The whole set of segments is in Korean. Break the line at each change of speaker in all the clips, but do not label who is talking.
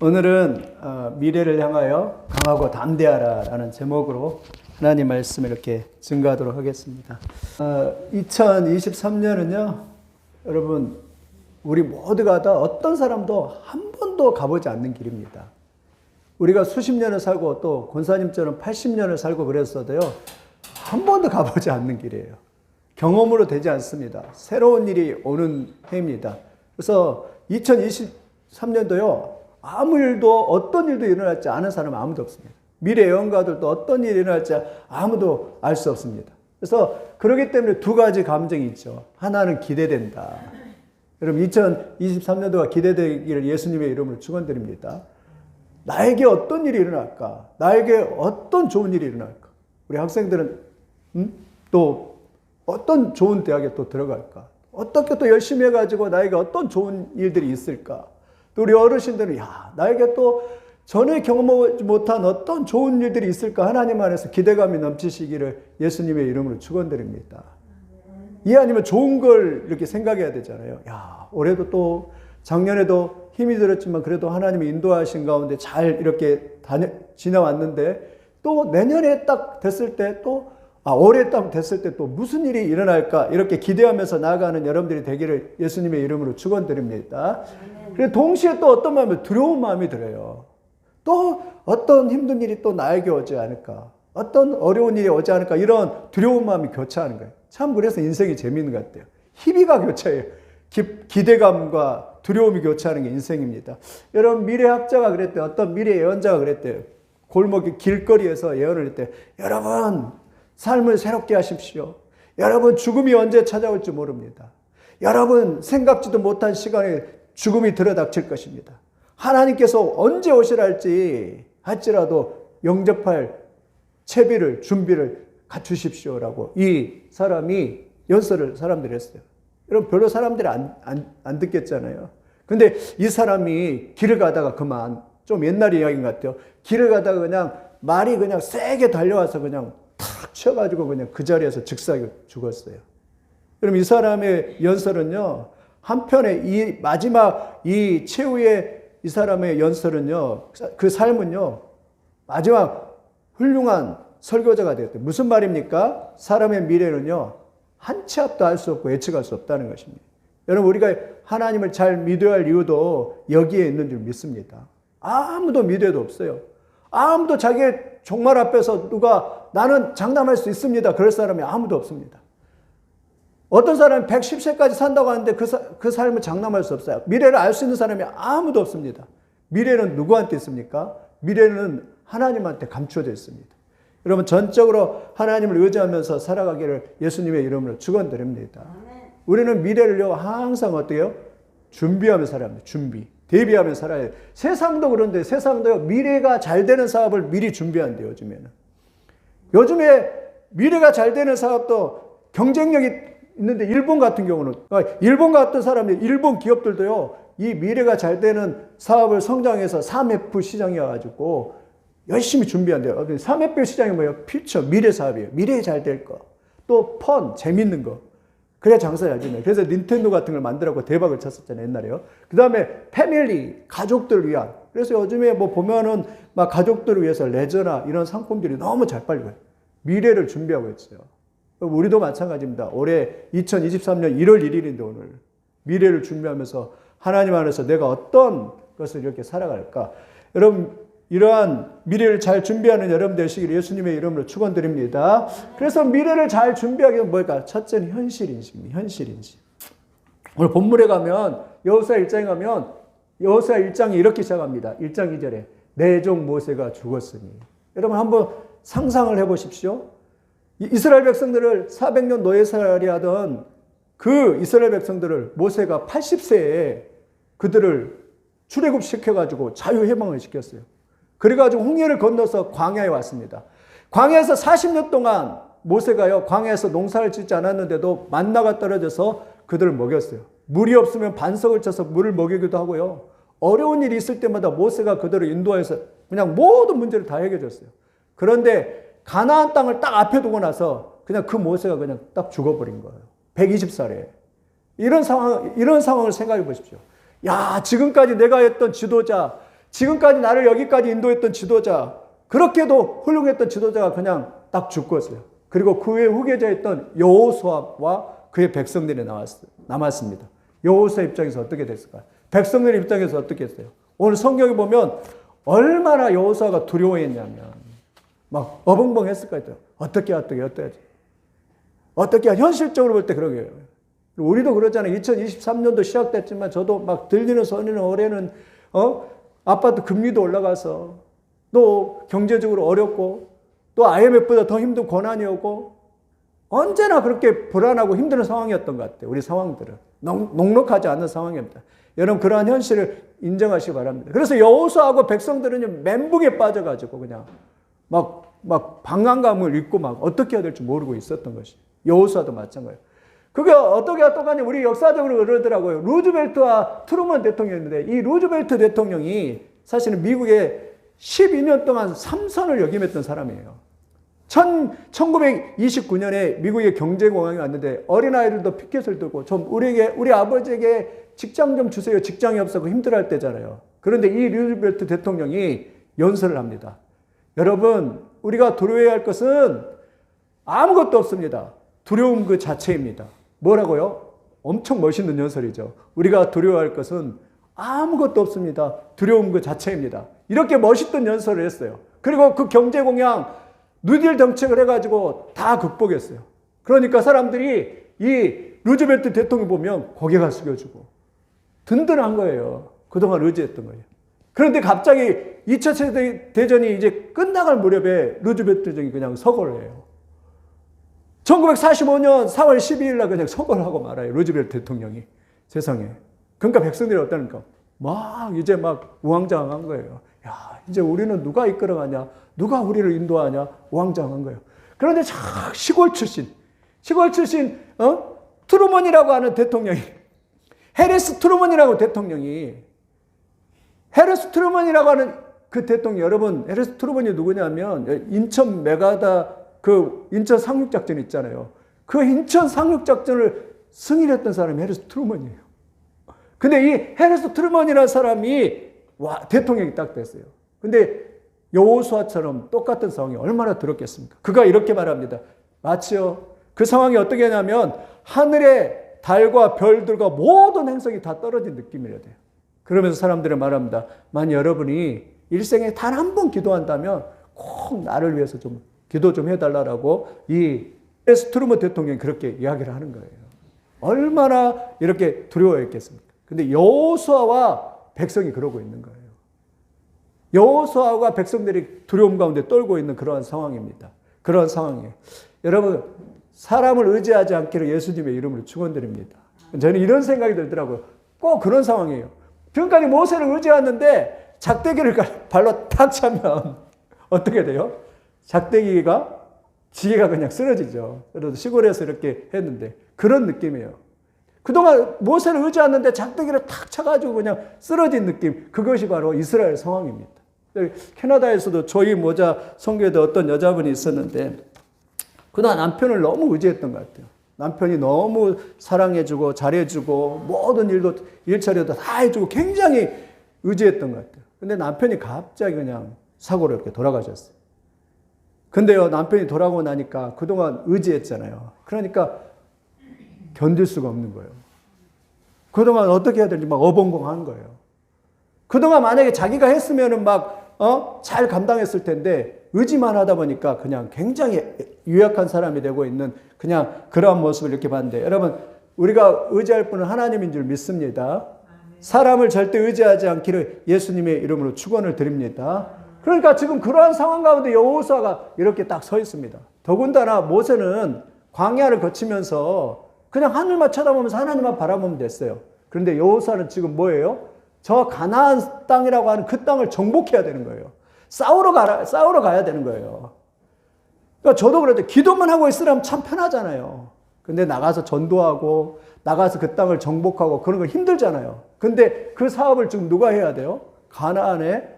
오늘은 미래를 향하여 강하고 담대하라 라는 제목으로 하나님 말씀을 이렇게 증거하도록 하겠습니다. 2023년은요, 여러분, 우리 모두가 다 어떤 사람도 한 번도 가보지 않는 길입니다. 우리가 수십 년을 살고 또 권사님처럼 80년을 살고 그랬어도요, 한 번도 가보지 않는 길이에요. 경험으로 되지 않습니다. 새로운 일이 오는 해입니다. 그래서 2023년도요, 아무 일도 어떤 일도 일어날지 아는 사람은 아무도 없습니다. 미래 예언가들도 어떤 일이 일어날지 아무도 알 수 없습니다. 그래서 그렇기 때문에 두 가지 감정이 있죠. 하나는 기대된다. 여러분 2023년도가 기대되기를 예수님의 이름으로 축원드립니다. 나에게 어떤 일이 일어날까? 나에게 어떤 좋은 일이 일어날까? 우리 학생들은 또 어떤 좋은 대학에 또 들어갈까? 어떻게 또 열심히 해가지고 나에게 어떤 좋은 일들이 있을까? 또 우리 어르신들은 나에게 또 전에 경험하지 못한 어떤 좋은 일들이 있을까? 하나님 안에서 기대감이 넘치시기를 예수님의 이름으로 축원드립니다. 이 아니면 좋은 걸 이렇게 생각해야 되잖아요. 올해도 또 작년에도 힘이 들었지만 그래도 하나님이 인도하신 가운데 잘 이렇게 지나왔는데 또 내년에 딱 됐을 때 또 올해 딱 됐을 때 또 무슨 일이 일어날까 이렇게 기대하면서 나아가는 여러분들이 되기를 예수님의 이름으로 축원드립니다. 그리고 동시에 또 어떤 마음이 두려운 마음이 들어요. 또 어떤 힘든 일이 또 나에게 오지 않을까, 어떤 어려운 일이 오지 않을까 이런 두려운 마음이 교차하는 거예요. 참 그래서 인생이 재미있는 것 같아요. 희비가 교차해요. 기대감과 두려움이 교차하는 게 인생입니다. 여러분 미래학자가 그랬대요. 어떤 미래 예언자가 그랬대요. 골목의 길거리에서 예언을 했대요. 여러분 삶을 새롭게 하십시오. 여러분 죽음이 언제 찾아올지 모릅니다. 여러분 생각지도 못한 시간에 죽음이 들어닥칠 것입니다. 하나님께서 언제 오시랄지 할지라도 영접할 채비를 준비를 갖추십시오라고 이 사람이 연설을 사람들이 했어요. 여러분 별로 사람들이 안 듣겠잖아요. 근데 이 사람이 길을 가다가 좀 옛날 이야기인 것 같아요. 길을 가다가 그냥 말이 그냥 세게 달려와서 그냥 탁 쳐가지고 그냥 그 자리에서 즉사하게 죽었어요. 여러분 이 사람의 연설은요, 한편에 이 마지막 이 최후의 이 사람의 연설은요, 그 삶은요, 마지막 훌륭한 설교자가 되었대요. 무슨 말입니까? 사람의 미래는요, 한 치 앞도 알 수 없고 예측할 수 없다는 것입니다. 여러분 우리가 하나님을 잘 믿어야 할 이유도 여기에 있는 줄 믿습니다. 아무도 미래도 없어요. 아무도 자기의 종말 앞에서 누가 나는 장담할 수 있습니다. 그럴 사람이 아무도 없습니다. 어떤 사람이 110세까지 산다고 하는데 그 삶을 장담할 수 없어요. 미래를 알 수 있는 사람이 아무도 없습니다. 미래는 누구한테 있습니까? 미래는 하나님한테 감춰져 있습니다. 여러분 전적으로 하나님을 의지하면서 살아가기를 예수님의 이름으로 축원드립니다. 우리는 미래를요 항상 어때요? 준비하면서 살아야 합니다. 대비하면서 살아야 돼요. 세상도 그런데 세상도요 미래가 잘 되는 사업을 미리 준비한대요. 요즘에 미래가 잘 되는 사업도 경쟁력이 있는데 일본 같은 경우는 일본 같은 사람들 일본 기업들도요 이 미래가 잘 되는 사업을 성장해서 3F 시장이어가지고 열심히 준비한대요. 3F 시장이 뭐예요? 퓨처 미래 사업이에요. 미래에 잘 될 거. 또 재밌는 거. 그래야 장사 잘 되네. 그래서 닌텐도 같은 걸 만들었고 대박을 쳤었잖아요, 옛날에요. 그 다음에 패밀리, 가족들을 위한. 그래서 요즘에 보면은 막 가족들을 위해서 레저나 이런 상품들이 너무 잘 팔려요. 미래를 준비하고 있어요. 우리도 마찬가지입니다. 올해 2023년 1월 1일인데 오늘 미래를 준비하면서 하나님 안에서 내가 어떤 것을 이렇게 살아갈까. 여러분 이러한 미래를 잘 준비하는 여러분 되시기를 예수님의 이름으로 축원드립니다. 그래서 미래를 잘 준비하기 위해서 뭘까? 첫째는 현실인식입니다. 현실인식. 오늘 본문에 가면 여호수아 1장에 가면 여호수아 1장이 이렇게 시작합니다. 1장 2절에 내 종 모세가 죽었으니. 여러분 한번 상상을 해보십시오. 이스라엘 백성들을 400년 노예살이 하던 그 이스라엘 백성들을 모세가 80세에 그들을 출애굽시켜가지고 자유해방을 시켰어요. 그래가지고 홍해를 건너서 광야에 왔습니다. 광야에서 40년 동안 모세가요 광야에서 농사를 짓지 않았는데도 만나가 떨어져서 그들을 먹였어요. 물이 없으면 반석을 쳐서 물을 먹이기도 하고요. 어려운 일이 있을 때마다 모세가 그들을 인도해서 그냥 모든 문제를 다 해결해줬어요. 그런데 가나안 땅을 딱 앞에 두고 나서 그냥 그 모세가 그냥 딱 죽어버린 거예요. 120살에. 이런 상황을 생각해 보십시오. 야, 지금까지 내가 했던 지도자, 지금까지 나를 여기까지 인도했던 지도자, 그렇게도 훌륭했던 지도자가 그냥 딱 죽었어요. 그리고 그의 후계자였던 여호수아와 그의 백성들이 남았습니다. 여호수아 입장에서 어떻게 됐을까요? 백성들 입장에서 어떻게 했어요? 오늘 성경에 보면 얼마나 여호수아가 두려워했냐면 막 어벙벙했을 거예요. 어떻게 현실적으로 볼 때 그러게요. 우리도 그러잖아요. 2023년도 시작됐지만 저도 막 들리는 소리는 올해는 아파트 금리도 올라가서 또 경제적으로 어렵고 또 IMF보다 더 힘든 고난이 오고 언제나 그렇게 불안하고 힘든 상황이었던 것 같아요. 우리 상황들은 녹록하지 않은 상황입니다. 여러분 그러한 현실을 인정하시기 바랍니다. 그래서 여호수아하고 백성들은 멘붕에 빠져가지고 그냥 막 방황감을 잊고 막 어떻게 해야 될지 모르고 있었던 것이. 여호수아도 마찬가지예요. 그게 어떻게 똑같냐? 우리 역사적으로 그러더라고요. 루즈벨트와 트루먼 대통령인데 이 루즈벨트 대통령이 사실은 미국에 12년 동안 삼선을 역임했던 사람이에요. 1929년에 미국에 경제공황이 왔는데 어린아이들도 피켓을 들고 우리 아버지에게 직장 좀 주세요. 직장이 없어서 힘들어할 때잖아요. 그런데 이 루즈벨트 대통령이 연설을 합니다. 여러분, 우리가 두려워해야 할 것은 아무것도 없습니다. 두려움 그 자체입니다. 뭐라고요? 엄청 멋있는 연설이죠. 우리가 두려워할 것은 아무것도 없습니다. 두려움 그 자체입니다. 이렇게 멋있던 연설을 했어요. 그리고 그 경제공양 뉴딜 정책을 해가지고 다 극복했어요. 그러니까 사람들이 이 루즈벨트 대통령 보면 고개가 숙여지고 든든한 거예요. 그동안 의지했던 거예요. 그런데 갑자기 2차 세계대전이 이제 끝나갈 무렵에 루즈벨트 대통령이 그냥 서거를 해요. 1945년 4월 12일 날 그냥 서거를 하고 말아요. 루즈벨트 대통령이. 세상에. 그러니까 백성들이 어떠니까 이제 우왕좌왕한 거예요. 야, 이제 우리는 누가 이끌어가냐? 누가 우리를 인도하냐? 우왕좌왕한 거예요. 그런데 시골 출신 트루먼이라고 하는 대통령이 해리스 트루먼이라고 하는 그 대통령, 여러분, 해리스 트루먼이 누구냐면 인천 메가다 인천 상륙작전 있잖아요. 그 인천 상륙작전을 승인했던 사람이 해리스 트루먼이에요. 근데 이 해리스 트루먼이라는 사람이 대통령이 딱 됐어요. 근데 여호수아처럼 똑같은 상황이 얼마나 들었겠습니까? 그가 이렇게 말합니다. 마치요. 그 상황이 어떻게 하냐면 하늘의 달과 별들과 모든 행성이 다 떨어진 느낌이래야 돼요. 그러면서 사람들은 말합니다. 만약 여러분이 일생에 단 한 번 기도한다면 꼭 나를 위해서 좀 기도 좀 해달라고 이 해리스 트루먼 대통령이 그렇게 이야기를 하는 거예요. 얼마나 이렇게 두려워했겠습니까? 근데 여호수아와 백성이 그러고 있는 거예요. 여호수아와 백성들이 두려움 가운데 떨고 있는 그러한 상황입니다. 그러한 상황이에요. 여러분, 사람을 의지하지 않기를 예수님의 이름으로 축원드립니다. 저는 이런 생각이 들더라고요. 꼭 그런 상황이에요. 지금까지 모세를 의지하는데 작대기를 발로 탁 차면 어떻게 돼요? 작대기가 지게가 그냥 쓰러지죠. 그래도 시골에서 이렇게 했는데 그런 느낌이에요. 그동안 모세를 의지하는데 작대기를 탁 차가지고 그냥 쓰러진 느낌. 그것이 바로 이스라엘 상황입니다. 캐나다에서도 조이 모자 선교에도 어떤 여자분이 있었는데 그동안 남편을 너무 의지했던 것 같아요. 남편이 너무 사랑해주고 잘해주고 모든 일처리도 다 해주고 굉장히 의지했던 것 같아요. 근데 남편이 갑자기 그냥 사고로 이렇게 돌아가셨어요. 근데요, 남편이 돌아가고 나니까 그동안 의지했잖아요. 그러니까 견딜 수가 없는 거예요. 그동안 어떻게 해야 될지 막 어벙벙한 거예요. 그동안 만약에 자기가 했으면은 잘 감당했을 텐데 의지만 하다 보니까 그냥 굉장히 유약한 사람이 되고 있는 그냥 그러한 모습을 이렇게 봤는데 여러분, 우리가 의지할 분은 하나님인 줄 믿습니다. 사람을 절대 의지하지 않기를 예수님의 이름으로 축원을 드립니다. 그러니까 지금 그러한 상황 가운데 여호수아가 이렇게 딱 서 있습니다. 더군다나 모세는 광야를 거치면서 그냥 하늘만 쳐다보면서 하나님만 바라보면 됐어요. 그런데 여호수아는 지금 뭐예요? 저 가나안 땅이라고 하는 그 땅을 정복해야 되는 거예요. 싸우러 가야 되는 거예요. 그러니까 저도 그럴 때 기도만 하고 있으라면 참 편하잖아요. 근데 나가서 전도하고 나가서 그 땅을 정복하고 그런 거 힘들잖아요. 근데 그 사업을 지금 누가 해야 돼요? 가나안에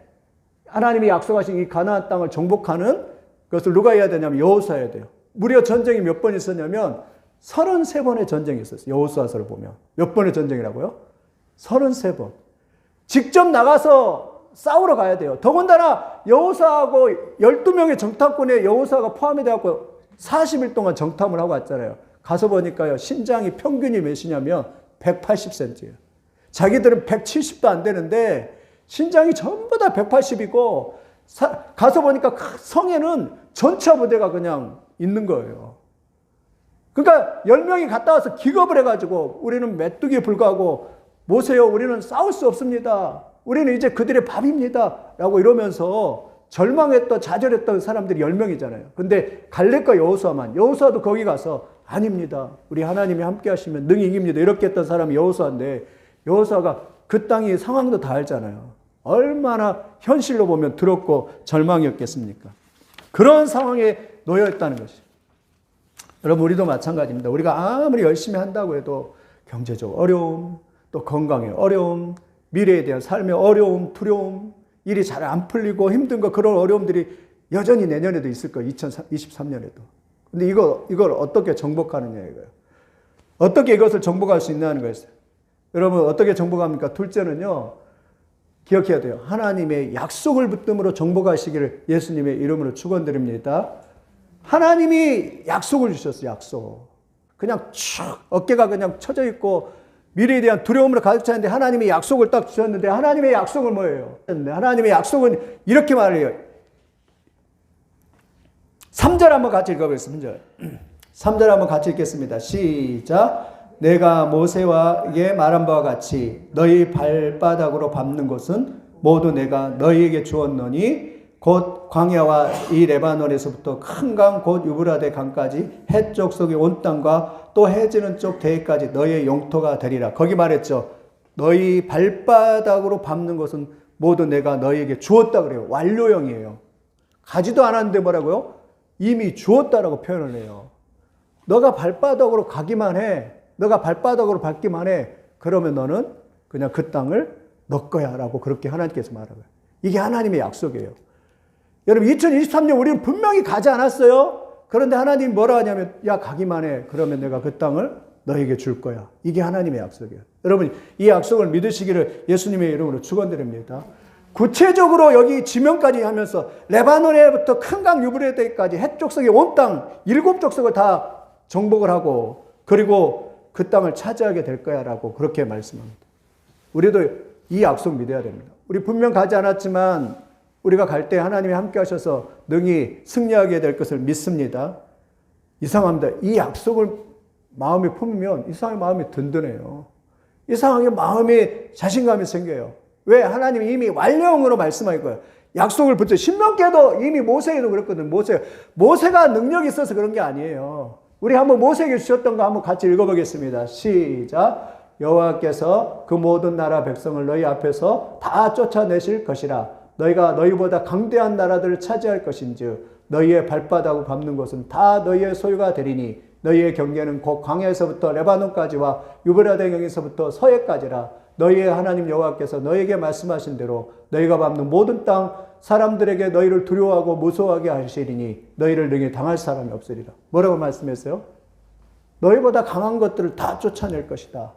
하나님이 약속하신 이 가나안 땅을 정복하는 것을 누가 해야 되냐면 여호수아 해야 돼요. 무려 전쟁이 몇 번 있었냐면 33번의 전쟁이 있었어요. 여호수아서를 보면. 몇 번의 전쟁이라고요? 33번. 직접 나가서 싸우러 가야 돼요. 더군다나 여호사하고 12명의 정탐꾼에 여호사가 포함이 되어서 40일 동안 정탐을 하고 왔잖아요. 가서 보니까요, 신장이 평균이 몇이냐면 180cm예요. 자기들은 170도 안 되는데 신장이 전부 다 180이고 가서 보니까 성에는 전차 부대가 그냥 있는 거예요. 그러니까 10명이 갔다 와서 기겁을 해가지고 우리는 메뚜기에 불과하고 모세요, 우리는 싸울 수 없습니다. 우리는 이제 그들의 밥입니다. 라고 이러면서 절망했던, 좌절했던 사람들이 10명이잖아요. 근데 갈렙과 여호수아만, 여호수아도 거기 가서 아닙니다. 우리 하나님이 함께 하시면 능히 이깁니다. 이렇게 했던 사람이 여호수아인데, 여호수아가 그 땅의 상황도 다 알잖아요. 얼마나 현실로 보면 두렵고 절망이었겠습니까? 그런 상황에 놓여 있다는 것이죠. 여러분, 우리도 마찬가지입니다. 우리가 아무리 열심히 한다고 해도 경제적 어려움, 또 건강의 어려움, 미래에 대한 삶의 어려움, 두려움, 일이 잘 안 풀리고 힘든 거, 그런 어려움들이 여전히 내년에도 있을 거예요. 2023년에도. 근데 이걸 어떻게 정복하느냐 이거예요. 어떻게 이것을 정복할 수 있냐는 거예요. 여러분, 어떻게 정복합니까? 둘째는요, 기억해야 돼요. 하나님의 약속을 붙듦으로 정복하시기를 예수님의 이름으로 축원드립니다. 하나님이 약속을 주셨어요. 약속. 그냥 쭉 어깨가 그냥 쳐져 있고 미래에 대한 두려움으로 가득 차 있는데 하나님의 약속을 딱 주셨는데, 하나님의 약속은 뭐예요? 하나님의 약속은 이렇게 말해요. 3절 한번 같이 읽어보겠습니다. 3절 한번 같이 읽겠습니다. 시작. 내가 모세와에게 말한 바와 같이 너희 발바닥으로 밟는 곳은 모두 내가 너희에게 주었노니 곧 광야와 이 레바논에서부터 큰 강 곧 유브라데 강까지 해쪽 속의 온 땅과 또 해지는 쪽 대해까지 너희의 영토가 되리라. 거기 말했죠. 너희 발바닥으로 밟는 것은 모두 내가 너희에게 주었다 그래요. 완료형이에요. 가지도 않았는데 뭐라고요? 이미 주었다라고 표현을 해요. 너가 발바닥으로 가기만 해. 너가 발바닥으로 밟기만 해. 그러면 너는 그냥 그 땅을 너 거야 라고 그렇게 하나님께서 말하고요. 이게 하나님의 약속이에요. 여러분, 2023년 우리는 분명히 가지 않았어요. 그런데 하나님이 뭐라 하냐면, 야, 가기만 해. 그러면 내가 그 땅을 너에게 줄 거야. 이게 하나님의 약속이에요. 여러분, 이 약속을 믿으시기를 예수님의 이름으로 축원드립니다. 구체적으로 여기 지명까지 하면서 레바논에부터 큰 강 유브라데까지 해쪽석의 온 땅 7족속을 다 정복을 하고, 그리고 그 땅을 차지하게 될 거야 라고 그렇게 말씀합니다. 우리도 이 약속 믿어야 됩니다. 우리 분명 가지 않았지만 우리가 갈 때 하나님이 함께 하셔서 능히 승리하게 될 것을 믿습니다. 이상합니다. 이 약속을 마음에 품으면 이상하게 마음이 든든해요. 이상하게 마음에 자신감이 생겨요. 왜? 하나님이 이미 완료형으로 말씀하실 거예요. 약속을 붙여. 신명기에도 이미 모세에도 그랬거든. 모세가 능력이 있어서 그런 게 아니에요. 우리 한번 모세에게 주셨던 거 한번 같이 읽어보겠습니다. 시작. 여호와께서 그 모든 나라 백성을 너희 앞에서 다 쫓아내실 것이라. 너희가 너희보다 강대한 나라들을 차지할 것인즉 너희의 발바닥을 밟는 곳은 다 너희의 소유가 되리니 너희의 경계는 곧 광야에서부터 레바논까지와 유브라데 강에서부터 서해까지라. 너희의 하나님 여호와께서 너희에게 말씀하신 대로 너희가 밟는 모든 땅 사람들에게 너희를 두려워하고 무서워하게 하시리니 너희를 능히 당할 사람이 없으리라. 뭐라고 말씀했어요? 너희보다 강한 것들을 다 쫓아낼 것이다.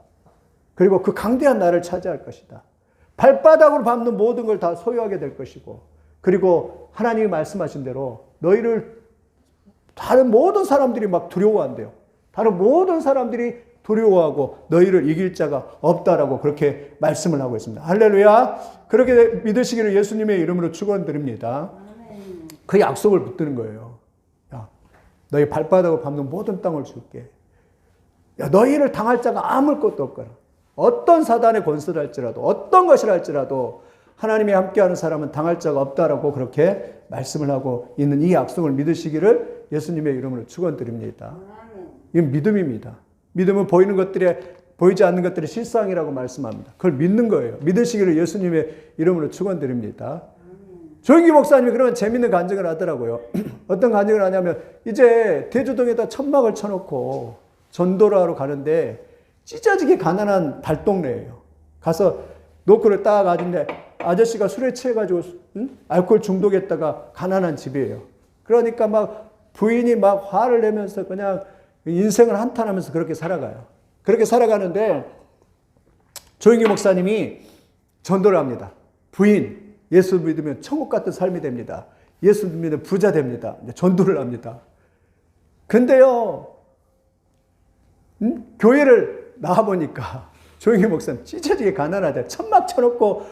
그리고 그 강대한 나라를 차지할 것이다. 발바닥으로 밟는 모든 걸 다 소유하게 될 것이고, 그리고 하나님이 말씀하신 대로 너희를 다른 모든 사람들이 막 두려워한대요. 다른 모든 사람들이 두려워하고 너희를 이길 자가 없다라고 그렇게 말씀을 하고 있습니다. 할렐루야. 그렇게 믿으시기를 예수님의 이름으로 축원드립니다. 그 약속을 붙드는 거예요. 야, 너희 발바닥으로 밟는 모든 땅을 줄게. 야, 너희를 당할 자가 아무것도 없거라. 어떤 사단의 권세를 할지라도, 어떤 것이라 할지라도 하나님이 함께하는 사람은 당할 자가 없다라고 그렇게 말씀을 하고 있는 이 약속을 믿으시기를 예수님의 이름으로 축원드립니다. 이건 믿음입니다. 믿음은 보이지 않는 것들의 실상이라고 말씀합니다. 그걸 믿는 거예요. 믿으시기를 예수님의 이름으로 축원드립니다. 조영기 목사님이 그런 재밌는 간증을 하더라고요. 어떤 간증을 하냐면, 이제 대주동에다 천막을 쳐놓고 전도를 하러 가는데 찢어지게 가난한 달동네예요. 가서 노크를 딱 하는데 아저씨가 술에 취해가지고 알코올 중독했다가 가난한 집이에요. 그러니까 막 부인이 막 화를 내면서 그냥 인생을 한탄하면서 그렇게 살아가요. 그렇게 살아가는데 조영기 목사님이 전도를 합니다. 부인, 예수 믿으면 천국 같은 삶이 됩니다. 예수 믿으면 부자 됩니다. 전도를 합니다. 근데요, 교회를 나와보니까 조용히 목사님 찢어지게 가난하다. 천막 쳐놓고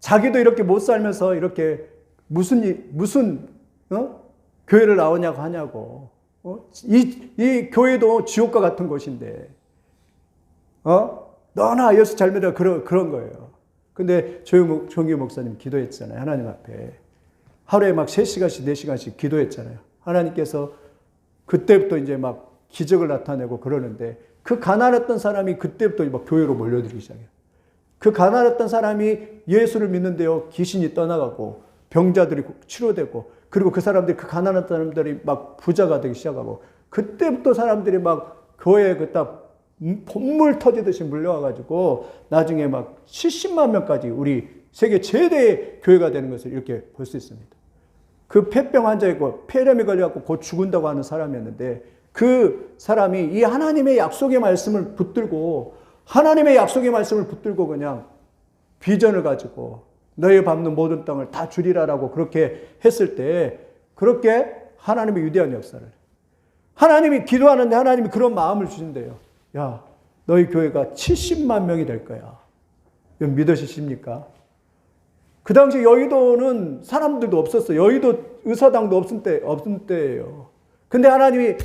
자기도 이렇게 못 살면서 이렇게 무슨 교회를 나오냐고 하냐고. 이 교회도 지옥과 같은 곳인데 너나 예수 잘 믿어 그런 거예요. 근데 조용기 목사님 기도했잖아요. 하나님 앞에 하루에 막 3시간씩 4시간씩 기도했잖아요. 하나님께서 그때부터 이제 막 기적을 나타내고 그러는데, 그 가난했던 사람이 그때부터 막 교회로 몰려들기 시작해요. 그 가난했던 사람이 예수를 믿는데요, 귀신이 떠나가고 병자들이 치료되고, 그리고 그 사람들이, 그 가난한 사람들이 막 부자가 되기 시작하고, 그때부터 사람들이 막 교회에 그딱 본물 터지듯이 물려와가지고 나중에 막 70만 명까지 우리 세계 최대의 교회가 되는 것을 이렇게 볼 수 있습니다. 그 폐병 환자이고 폐렴이 걸려갖고 곧 죽는다고 하는 사람이었는데, 그 사람이 이 하나님의 약속의 말씀을 붙들고 그냥 비전을 가지고 너희 밟는 모든 땅을 다 주리라라고 그렇게 했을 때, 그렇게 하나님의 위대한 역사를, 하나님이 기도하는데 하나님이 그런 마음을 주신대요. 야, 너희 교회가 70만 명이 될 거야. 이건 믿으십니까? 그 당시 여의도는 사람들도 없었어요. 여의도 의사당도 없은 때예요. 근데 하나님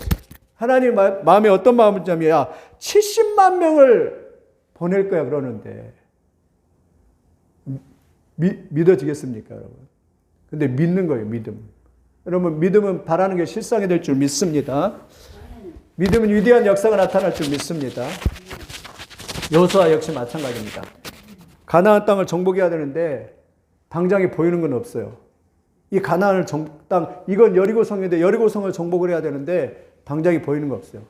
마음에 어떤 마음을 주냐면, 야, 70만 명을 보낼 거야 그러는데 믿어지겠습니까, 여러분? 근데 믿는 거예요, 믿음. 여러분, 믿음은 바라는 게 실상이 될 줄 믿습니다. 믿음은 위대한 역사가 나타날 줄 믿습니다. 여호수아 역시 마찬가지입니다. 가나안 땅을 정복해야 되는데 당장에 보이는 건 없어요. 이 가나안을 이건 여리고성인데 여리고성을 정복을 해야 되는데 당장에 보이는 거 없어요.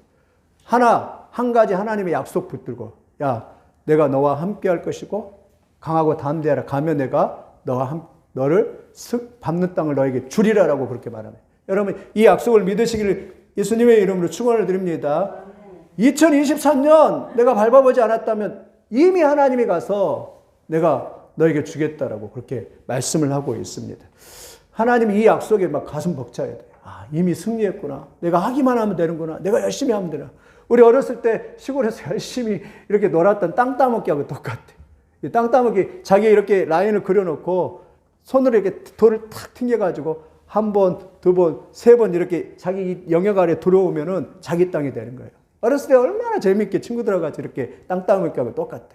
한 가지 하나님의 약속 붙들고, 야, 내가 너와 함께 할 것이고 강하고 담대하라. 가면 내가 너를 밟는 땅을 너에게 주리라라고 그렇게 말합니다. 여러분, 이 약속을 믿으시기를 예수님의 이름으로 축원을 드립니다. 2023년 내가 밟아보지 않았다면 이미 하나님이 가서 내가 너에게 주겠다라고 그렇게 말씀을 하고 있습니다. 하나님이 이 약속에 막 가슴 벅차야 돼요. 아, 이미 승리했구나. 내가 하기만 하면 되는구나. 내가 열심히 하면 되나. 우리 어렸을 때 시골에서 열심히 이렇게 놀았던 땅 따먹기하고 똑같아. 이 땅 따먹기, 자기 이렇게 라인을 그려놓고 손으로 이렇게 돌을 탁 튕겨가지고 한 번, 두 번, 세 번 이렇게 자기 영역 아래 들어오면은 자기 땅이 되는 거예요. 어렸을 때 얼마나 재밌게 친구들하고 같이 이렇게 땅 따먹기하고 똑같아.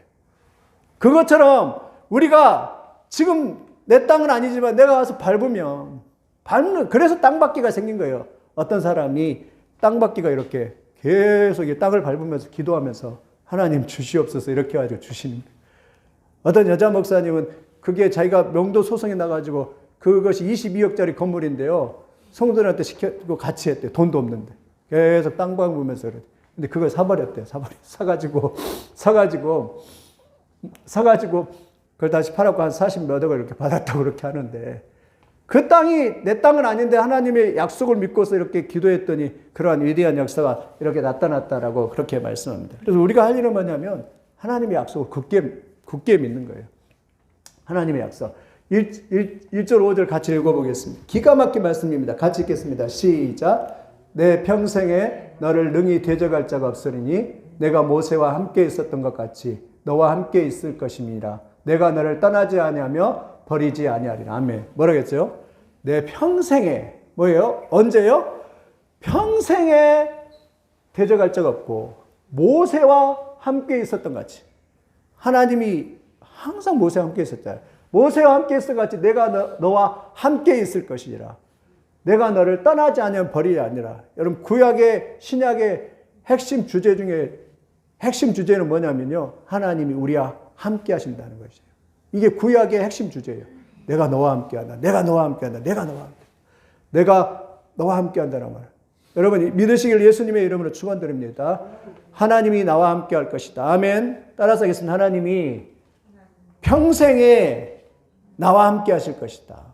그것처럼 우리가 지금 내 땅은 아니지만 내가 와서 그래서 땅밟기가 생긴 거예요. 어떤 사람이 땅밟기가 이렇게 계속 이 땅을 밟으면서 기도하면서 하나님 주시옵소서 이렇게 해가지고 주시는 거예요. 어떤 여자 목사님은 그게 자기가 명도 소송에 나가지고 그것이 22억짜리 건물인데요. 성도들한테 시키고 같이 했대요. 돈도 없는데. 계속 땅 밟으면서 그래. 근데 그걸 사버렸대요. 사가지고 그걸 다시 팔았고 한 40몇억을 이렇게 받았다고 그렇게 하는데, 그 땅이 내 땅은 아닌데 하나님의 약속을 믿고서 이렇게 기도했더니 그러한 위대한 역사가 이렇게 나타났다라고 그렇게 말씀합니다. 그래서 우리가 할 일은 뭐냐면 하나님의 약속을 굳게 믿는 거예요. 하나님의 약속. 1절 5절 같이 읽어보겠습니다. 기가 막힌 말씀입니다. 같이 읽겠습니다. 시작. 내 평생에 너를 능히 대적할 자가 없으리니 내가 모세와 함께 있었던 것 같이 너와 함께 있을 것임이라. 내가 너를 떠나지 아니하며 버리지 아니하리라. 아멘. 뭐라겠어요? 내 평생에, 뭐예요? 언제요? 평생에 대적할 자가 없고 모세와 함께 있었던 것 같이. 하나님이 항상 모세와 함께 있었잖아요. 모세와 함께 있었던 것 같이 내가 너와 함께 있을 것이라. 내가 너를 떠나지 아니하면 버리지 아니라. 여러분, 구약의 신약의 핵심 주제 중에 핵심 주제는 뭐냐면요, 하나님이 우리와 함께 하신다는 것이에요. 이게 구약의 핵심 주제예요. 내가 너와 함께 한다. 내가 너와 함께 한다. 내가 너와 함께 한다. 내가 너와 함께 한다는 말. 여러분, 믿으시길 예수님의 이름으로 축원드립니다. 하나님이 나와 함께 할 것이다. 아멘. 따라서 하겠습니다. 하나님이 평생에 나와 함께 하실 것이다.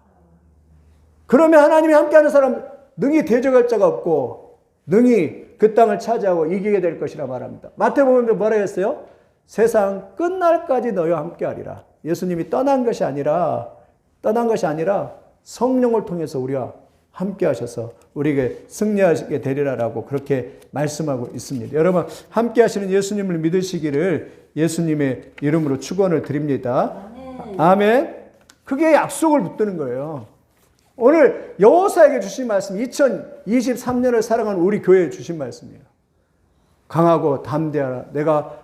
그러면 하나님이 함께하는 사람 능히 대적할 자가 없고 능히 그 땅을 차지하고 이기게 될 것이라 말합니다. 마태복음에 뭐라 했어요? 세상 끝날까지 너희와 함께하리라. 예수님이 떠난 것이 아니라 성령을 통해서 우리와 함께 하셔서 우리에게 승리하게 되리라라고 그렇게 말씀하고 있습니다. 여러분, 함께 하시는 예수님을 믿으시기를 예수님의 이름으로 축원을 드립니다. 아멘. 그게 약속을 붙드는 거예요. 오늘 여호사에게 주신 말씀, 2023년을 살아가는 우리 교회에 주신 말씀이에요. 강하고 담대하라. 내가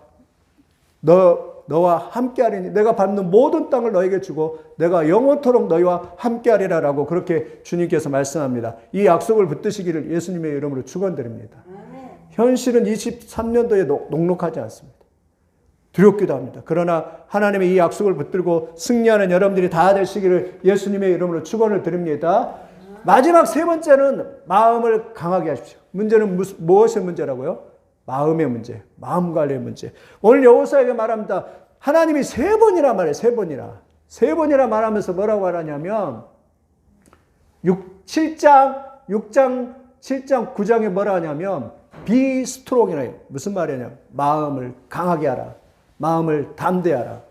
너와 함께하리니 내가 밟는 모든 땅을 너에게 주고 내가 영원토록 너희와 함께하리라라고 그렇게 주님께서 말씀합니다. 이 약속을 붙드시기를 예수님의 이름으로 축원드립니다. 현실은 23년도에 녹록하지 않습니다. 두렵기도 합니다. 그러나 하나님의 이 약속을 붙들고 승리하는 여러분들이 다 되시기를 예수님의 이름으로 축원을 드립니다. 마지막 세 번째는 마음을 강하게 하십시오. 문제는 무엇의 문제라고요? 마음의 문제, 마음 관리의 문제. 오늘 여호사에게 말합니다. 하나님이 세 번이나 말해요. 세 번이나 말하면서 뭐라고 하냐면 7장, 9장에 뭐라 하냐면 be strong이라 해요. 무슨 말이냐면 마음을 강하게 하라. 마음을 담대하라.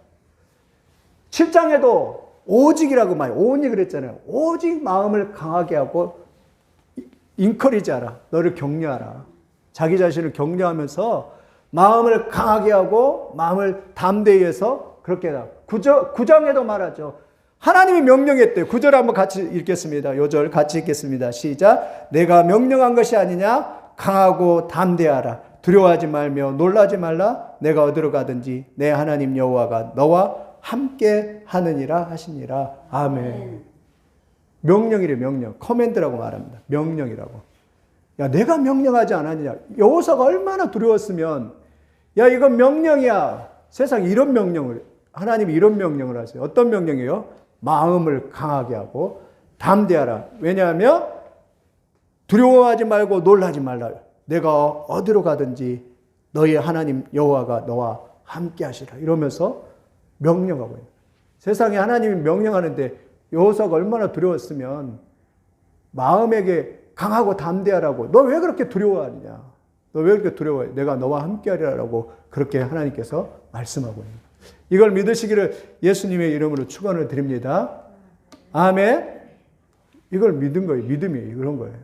7장에도 오직이라고 말해요. 오직 그랬잖아요. 오직 마음을 강하게 하고 인커리지하라. 너를 격려하라. 자기 자신을 격려하면서 마음을 강하게 하고 마음을 담대히 해서 그렇게 해라. 9장에도 말하죠. 하나님이 명령했대요. 9절 한번 같이 읽겠습니다. 요절 같이 읽겠습니다. 시작. 내가 명령한 것이 아니냐? 강하고 담대하라. 두려워하지 말며 놀라지 말라. 내가 어디로 가든지 내 하나님 여호와가 너와 함께 하느니라 하시니라. 아멘. 명령이래, 명령. 커맨드라고 말합니다. 명령이라고. 야, 내가 명령하지 않았느냐. 여호사가 얼마나 두려웠으면, 야, 이건 명령이야. 세상에 이런 명령을, 하나님이 이런 명령을 하세요. 어떤 명령이에요? 마음을 강하게 하고 담대하라. 왜냐하면 두려워하지 말고 놀라지 말라. 내가 어디로 가든지 너희 하나님 여호와가 너와 함께 하시라. 이러면서 명령하고 있는. 세상에 하나님이 명령하는데 여호사가 얼마나 두려웠으면 마음에게 강하고 담대하라고. 너 왜 그렇게 두려워하느냐? 너 왜 그렇게 두려워해? 내가 너와 함께하리라고 그렇게 하나님께서 말씀하고 있는. 이걸 믿으시기를 예수님의 이름으로 축원을 드립니다. 아멘. 이걸 믿은 거예요. 믿음이 그런 거예요.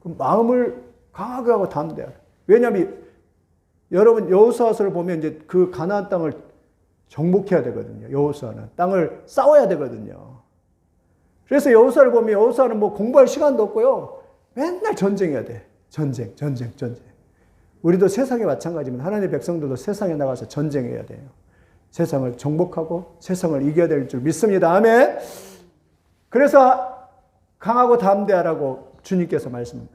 그럼 마음을 강하게 하고 담대하라. 왜냐하면 여러분 여호수아서를 보면 이제 그 가나안 땅을 정복해야 되거든요. 여호수아는 땅을 싸워야 되거든요. 그래서 여호수아를 보면 여호수아는 뭐 공부할 시간도 없고요. 맨날 전쟁해야 돼. 전쟁. 우리도 세상에 마찬가지입니다. 하나님의 백성들도 세상에 나가서 전쟁해야 돼요. 세상을 정복하고 세상을 이겨야 될 줄 믿습니다. 아멘. 그래서 강하고 담대하라고 주님께서 말씀합니다.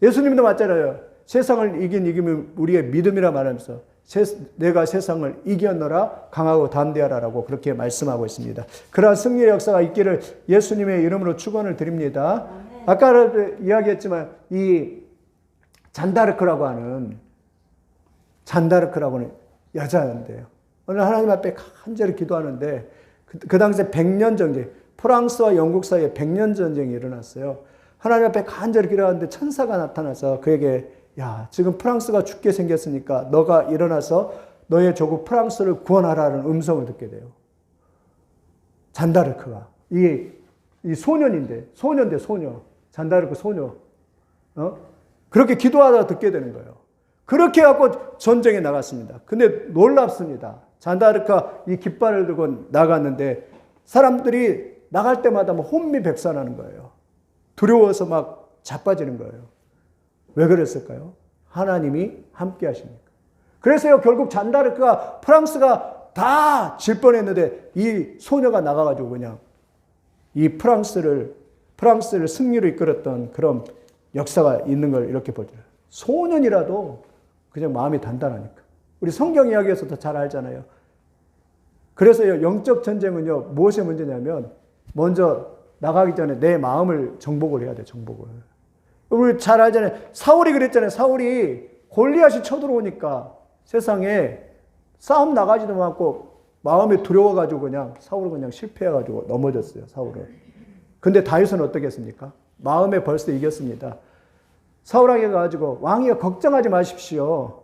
예수님도 맞잖아요. 세상을 이기면 우리의 믿음이라 말하면서 내가 세상을 이겼노라 강하고 담대하라라고 그렇게 말씀하고 있습니다. 그러한 승리의 역사가 있기를 예수님의 이름으로 축원을 드립니다. 아까 이야기했지만 이 잔다르크라고 하는 여자인데요. 오늘 하나님 앞에 간절히 기도하는데 그 당시에 100년 전쟁, 프랑스와 영국 사이에 100년 전쟁이 일어났어요. 하나님 앞에 간절히 기도하는데 천사가 나타나서 그에게 야, 지금 프랑스가 죽게 생겼으니까 너가 일어나서 너의 조국 프랑스를 구원하라는 음성을 듣게 돼요. 잔다르크가. 이 소년인데, 소녀. 잔다르크 소녀. 그렇게 기도하다가 듣게 되는 거예요. 그렇게 해갖고 전쟁에 나갔습니다. 근데 놀랍습니다. 잔다르크가 이 깃발을 들고 나갔는데 사람들이 나갈 때마다 막 혼미백산하는 거예요. 두려워서 막 자빠지는 거예요. 왜 그랬을까요? 하나님이 함께 하시니까. 그래서요, 결국 잔다르크가 프랑스가 다 질 뻔했는데 이 소녀가 나가가지고 그냥 이 프랑스를 승리로 이끌었던 그런 역사가 있는 걸 이렇게 보죠. 소년이라도 그냥 마음이 단단하니까. 우리 성경 이야기에서도 잘 알잖아요. 그래서요, 영적 전쟁은요, 무엇의 문제냐면 먼저 나가기 전에 내 마음을 정복을 해야 돼, 정복을. 우리 잘 알잖아요. 사울이 그랬잖아요. 사울이 골리앗이 쳐들어오니까 세상에 싸움 나가지도 않고 마음이 두려워가지고 그냥 사울은 그냥 실패해가지고 넘어졌어요. 사울은. 근데 다윗은 어떻게 했습니까? 마음에 벌써 이겼습니다. 사울에게 가가지고 왕이여 걱정하지 마십시오.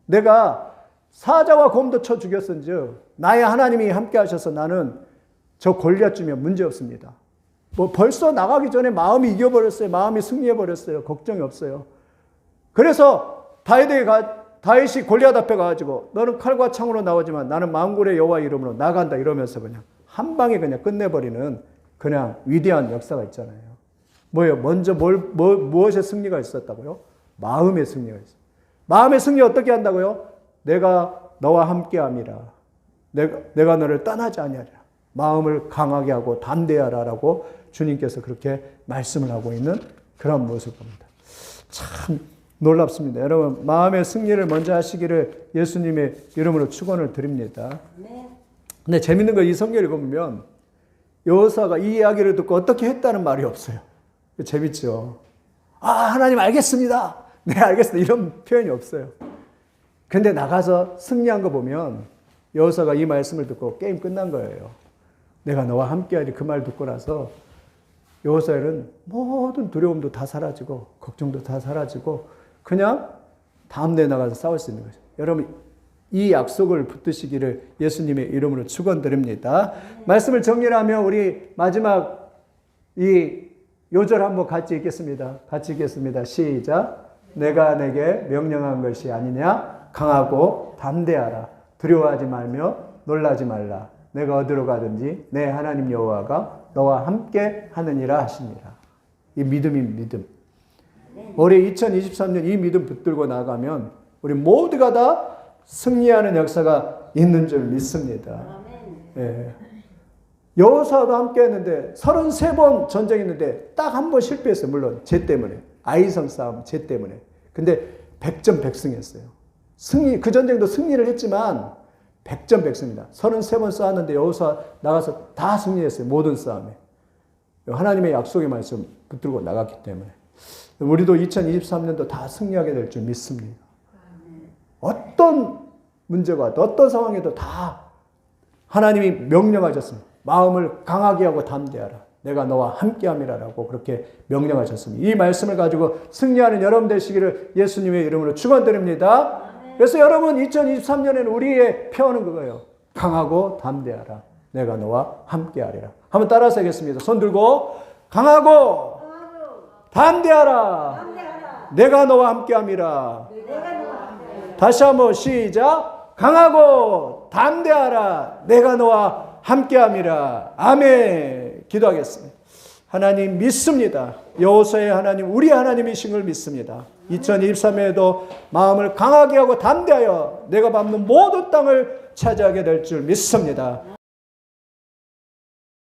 내가 사자와 곰도 쳐 죽였은즉 나의 하나님이 함께 하셔서 나는 저 골리앗 주면 문제 없습니다. 뭐 벌써 나가기 전에 마음이 이겨버렸어요. 마음이 승리해버렸어요. 걱정이 없어요. 그래서 다윗이 골리앗 앞에 가가지고 너는 칼과 창으로 나오지만 나는 만군의 여호와 이름으로 나간다 이러면서 그냥 한 방에 그냥 끝내버리는 그냥 위대한 역사가 있잖아요. 뭐예요? 먼저 무엇의 승리가 있었다고요? 마음의 승리가 있어요. 마음의 승리 어떻게 한다고요? 내가 너와 함께함이라. 내가 너를 떠나지 아니하리라. 마음을 강하게 하고 담대하라라고 주님께서 그렇게 말씀을 하고 있는 그런 모습을 봅니다. 참 놀랍습니다. 여러분 마음의 승리를 먼저 하시기를 예수님의 이름으로 축원을 드립니다. 근데 재밌는 거 이 성경을 읽으면 여호사가 이 이야기를 듣고 어떻게 했다는 말이 없어요. 재밌죠. 아 하나님 알겠습니다. 네 알겠습니다. 이런 표현이 없어요. 근데 나가서 승리한 거 보면 여호사가 이 말씀을 듣고 게임 끝난 거예요. 내가 너와 함께하리 그 말 듣고 나서 여호사는 모든 두려움도 다 사라지고 걱정도 다 사라지고 그냥 다음 날 나가서 싸울 수 있는 거죠. 여러분 이 약속을 붙드시기를 예수님의 이름으로 축원드립니다. 말씀을 정리하면 우리 마지막 이 요절 한번 같이 읽겠습니다. 같이 읽겠습니다. 시작. 내가 내게 명령한 것이 아니냐 강하고 담대하라. 두려워하지 말며 놀라지 말라. 내가 어디로 가든지 내 하나님 여호와가 너와 함께 하느니라 하십니다. 이 믿음이 믿음. 올해 2023년 이 믿음 붙들고 나가면 우리 모두가 다 승리하는 역사가 있는 줄 믿습니다. 예. 여호사도 함께 했는데 33번 전쟁했는데 딱 한 번 실패했어요. 물론 죄 때문에. 아이성 싸움 죄 때문에. 근데 100점 100승했어요. 그 전쟁도 승리를 했지만 100점 100승입니다. 33번 싸웠는데 여호사 나가서 다 승리했어요. 모든 싸움에. 하나님의 약속의 말씀 붙들고 나갔기 때문에. 우리도 2023년도 다 승리하게 될 줄 믿습니다. 어떤 문제가 어떤 상황에도 다 하나님이 명령하셨습니다. 마음을 강하게 하고 담대하라. 내가 너와 함께함이라라고 그렇게 명령하셨습니다. 이 말씀을 가지고 승리하는 여러분 되시기를 예수님의 이름으로 축원드립니다. 그래서 여러분 2023년에는 우리의 표현은 그거예요. 강하고 담대하라. 내가 너와 함께하리라. 한번 따라서 하겠습니다. 손 들고 강하고 담대하라. 내가 너와 함께함이라. 다시 한번 시작. 강하고 담대하라. 내가 너와 함께함이라. 아멘. 기도하겠습니다. 하나님 믿습니다. 여호사의 하나님, 우리 하나님이신 걸 믿습니다. 2023년에도 마음을 강하게 하고 담대하여 내가 밟는 모든 땅을 차지하게 될 줄 믿습니다.